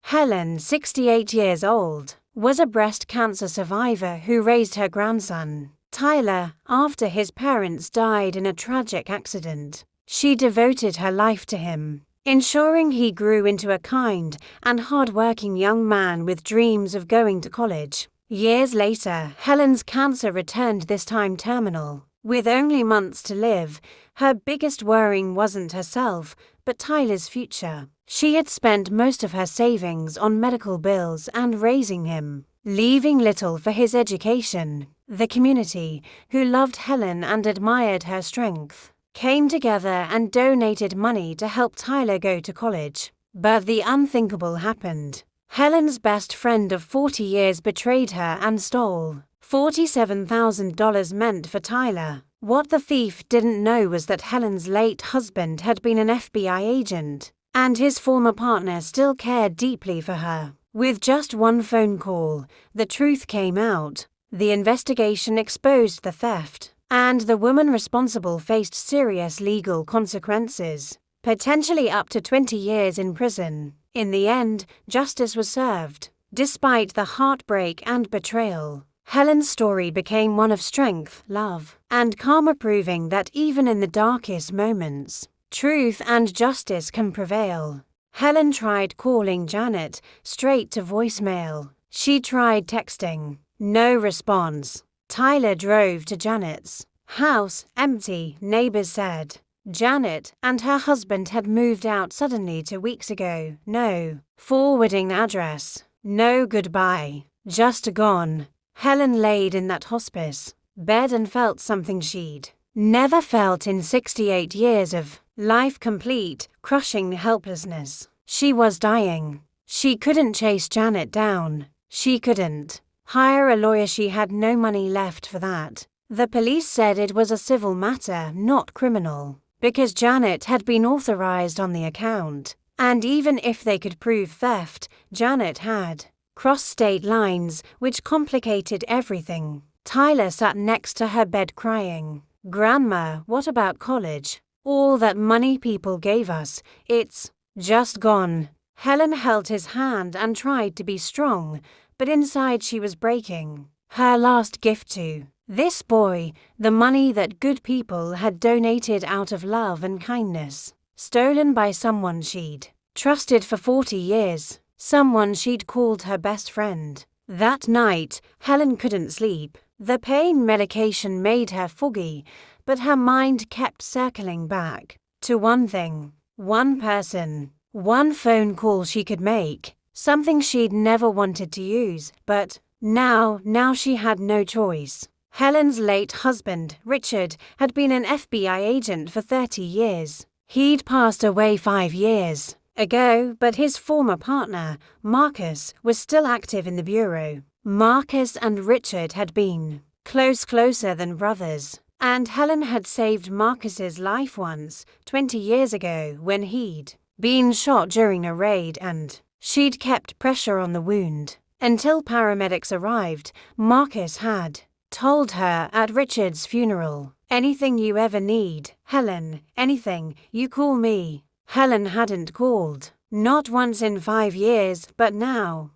Helen, 68 years old, was a breast cancer survivor who raised her grandson, Tyler, after his parents died in a tragic accident. She devoted her life to him, ensuring he grew into a kind and hard-working young man with dreams of going to college. Years later, Helen's cancer returned, this time terminal. With only months to live, her biggest worry wasn't herself, but Tyler's future. She had spent most of her savings on medical bills and raising him, leaving little for his education. The community, who loved Helen and admired her strength, came together and donated money to help Tyler go to college. But the unthinkable happened. Helen's best friend of 40 years betrayed her and stole $47,000 meant for Tyler. What the thief didn't know was that Helen's late husband had been an FBI agent, and his former partner still cared deeply for her. With just one phone call, the truth came out. The investigation exposed the theft, and the woman responsible faced serious legal consequences, potentially up to 20 years in prison. In the end, justice was served. Despite the heartbreak and betrayal, Helen's story became one of strength, love, and karma, proving that even in the darkest moments, truth and justice can prevail. Helen tried calling Janet, straight to voicemail. She tried texting. No response. Tyler drove to Janet's house, empty, neighbors said. Janet and her husband had moved out suddenly 2 weeks ago. No forwarding address. No goodbye. Just gone. Helen laid in that hospice bed and felt something she'd never felt in 68 years of life, complete, crushing helplessness. She was dying. She couldn't chase Janet down. She couldn't hire a lawyer. She had no money left for that. The police said it was a civil matter, not criminal, because Janet had been authorized on the account. And even if they could prove theft, Janet had crossed state lines, which complicated everything. Tyler sat next to her bed crying. "Grandma, what about college? All that money people gave us, it's just gone." Helen held his hand and tried to be strong, but inside she was breaking. Her last gift to this boy, the money that good people had donated out of love and kindness, stolen by someone she'd trusted for 40 years, someone she'd called her best friend. That night, Helen couldn't sleep. The pain medication made her foggy, but her mind kept circling back to one thing, one person, one phone call she could make, something she'd never wanted to use, but now she had no choice. Helen's late husband, Richard, had been an FBI agent for 30 years. He'd passed away 5 years ago, but his former partner, Marcus, was still active in the bureau. Marcus and Richard had been closer than brothers, and Helen had saved Marcus's life once, 20 years ago, when he'd been shot during a raid, and she'd kept pressure on the wound. Until paramedics arrived, Marcus had told her at Richard's funeral, "Anything you ever need, Helen, anything, you call me." Helen hadn't called, not once in 5 years, but now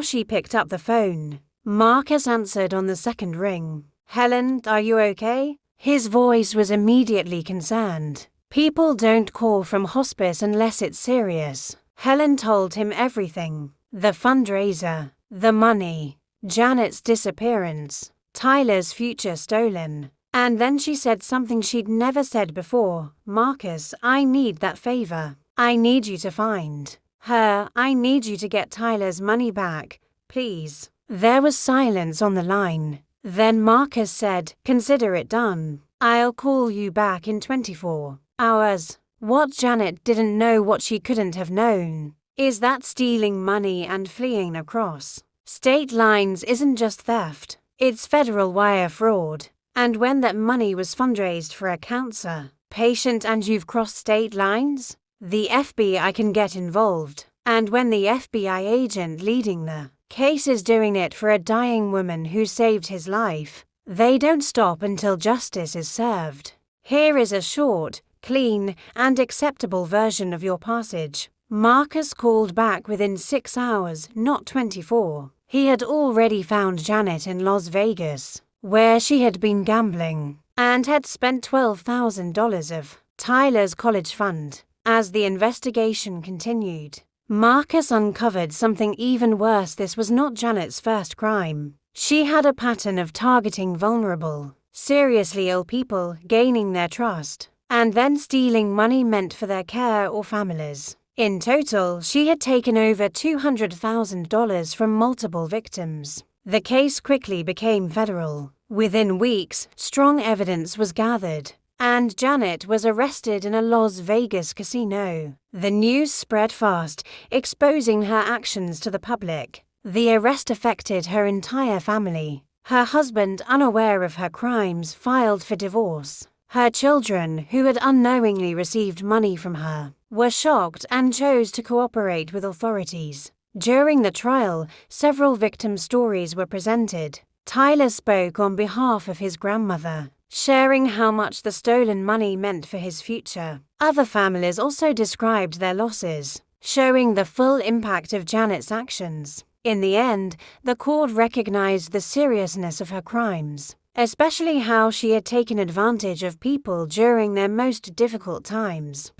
she picked up the phone. Marcus answered on the second ring. "Helen, are you okay?" His voice was immediately concerned. "People don't call from hospice unless it's serious." Helen told him everything. The fundraiser, the money, Janet's disappearance, Tyler's future stolen. And then she said something she'd never said before. "Marcus, I need that favor. I need you to find her. I need you to get Tyler's money back, please." There was silence on the line. Then Marcus said, "Consider it done. I'll call you back in 24 hours. What Janet didn't know, what she couldn't have known, is that stealing money and fleeing across state lines isn't just theft, it's federal wire fraud. And when that money was fundraised for a cancer patient and you've crossed state lines, the FBI can get involved. And when the FBI agent leading the case is doing it for a dying woman who saved his life, they don't stop until justice is served. Here is a short, clean, and acceptable version of your passage. Marcus called back within 6 hours, not 24. He had already found Janet in Las Vegas, where she had been gambling, and had spent $12,000 of Tyler's college fund. As the investigation continued, Marcus uncovered something even worse. This was not Janet's first crime. She had a pattern of targeting vulnerable, seriously ill people, gaining their trust, and then stealing money meant for their care or families. In total, she had taken over $200,000 from multiple victims. The case quickly became federal. Within weeks, strong evidence was gathered, and Janet was arrested in a Las Vegas casino. The news spread fast, exposing her actions to the public. The arrest affected her entire family. Her husband, unaware of her crimes, filed for divorce. Her children, who had unknowingly received money from her, were shocked and chose to cooperate with authorities. During the trial, several victim stories were presented. Tyler spoke on behalf of his grandmother, sharing how much the stolen money meant for his future. Other families also described their losses, showing the full impact of Janet's actions. In the end, the court recognized the seriousness of her crimes, especially how she had taken advantage of people during their most difficult times.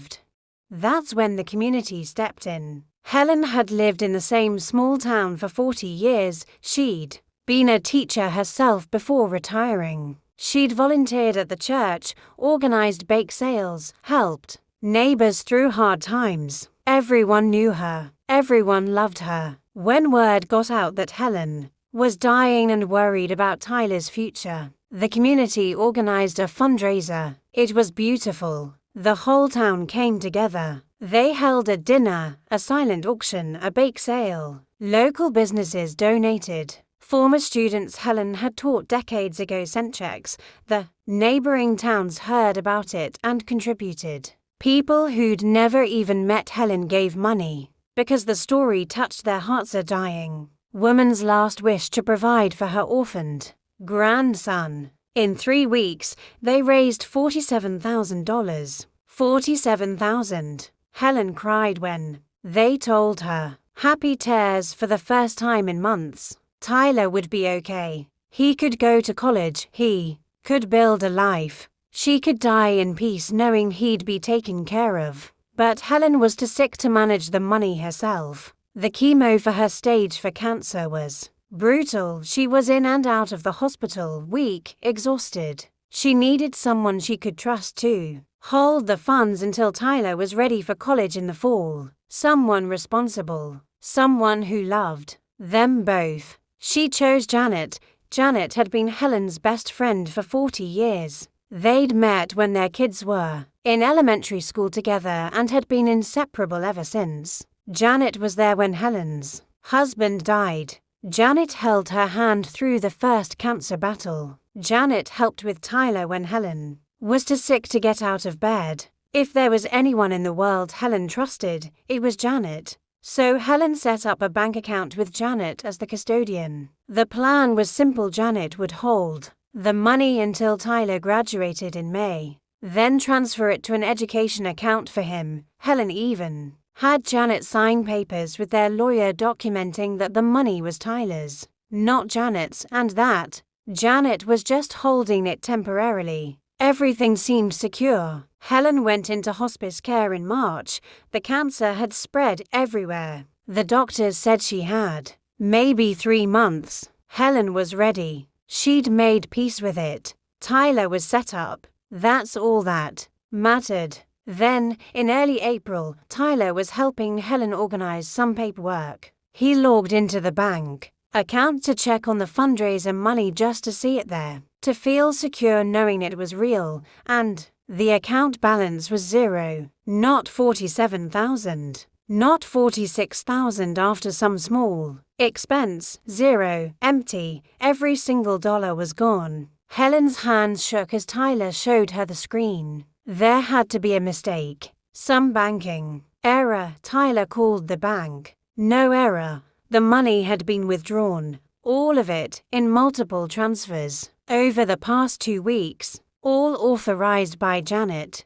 That's when the community stepped in. Helen had lived in the same small town for 40 years. She'd been a teacher herself before retiring. She'd volunteered at the church, organized bake sales, helped neighbors through hard times. Everyone knew her. Everyone loved her. When word got out that Helen was dying and worried about Tyler's future, the community organized a fundraiser. It was beautiful. The whole town came together. They held a dinner, a silent auction, a bake sale. Local businesses donated. Former students Helen had taught decades ago sent checks. The neighboring towns heard about it and contributed. People who'd never even met Helen gave money because the story touched their hearts. A dying woman's last wish to provide for her orphaned grandson. In 3 weeks, they raised $47,000. $47,000. Helen cried when they told her. Happy tears for the first time in months. Tyler would be okay. He could go to college. He could build a life. She could die in peace knowing he'd be taken care of. But Helen was too sick to manage the money herself. The chemo for her stage 4 cancer was brutal. She was in and out of the hospital, weak, exhausted. She needed someone she could trust to hold the funds until Tyler was ready for college in the fall. Someone responsible. Someone who loved them both. She chose Janet. Janet had been Helen's best friend for 40 years. They'd met when their kids were in elementary school together and had been inseparable ever since. Janet was there when Helen's husband died. Janet held her hand through the first cancer battle. Janet helped with Tyler when Helen was too sick to get out of bed. If there was anyone in the world Helen trusted, it was Janet. So Helen set up a bank account with Janet as the custodian. The plan was simple. Janet would hold the money until Tyler graduated in May, then transfer it to an education account for him. Helen even had Janet sign papers with their lawyer documenting that the money was Tyler's, not Janet's, and that Janet was just holding it temporarily. Everything seemed secure. Helen went into hospice care in March. The cancer had spread everywhere. The doctors said she had maybe 3 months. Helen was ready. She'd made peace with it. Tyler was set up. That's all that mattered. Then, in early April, Tyler was helping Helen organize some paperwork. He logged into the bank account to check on the fundraiser money just to see it there, to feel secure knowing it was real, and the account balance was zero. Not 47,000. Not 46,000 after some small expense. Zero. Empty. Every single dollar was gone. Helen's hands shook as Tyler showed her the screen. There had to be a mistake. Some banking error. Tyler called the bank. No error. The money had been withdrawn. All of it, in multiple transfers, over the past 2 weeks, all authorized by Janet.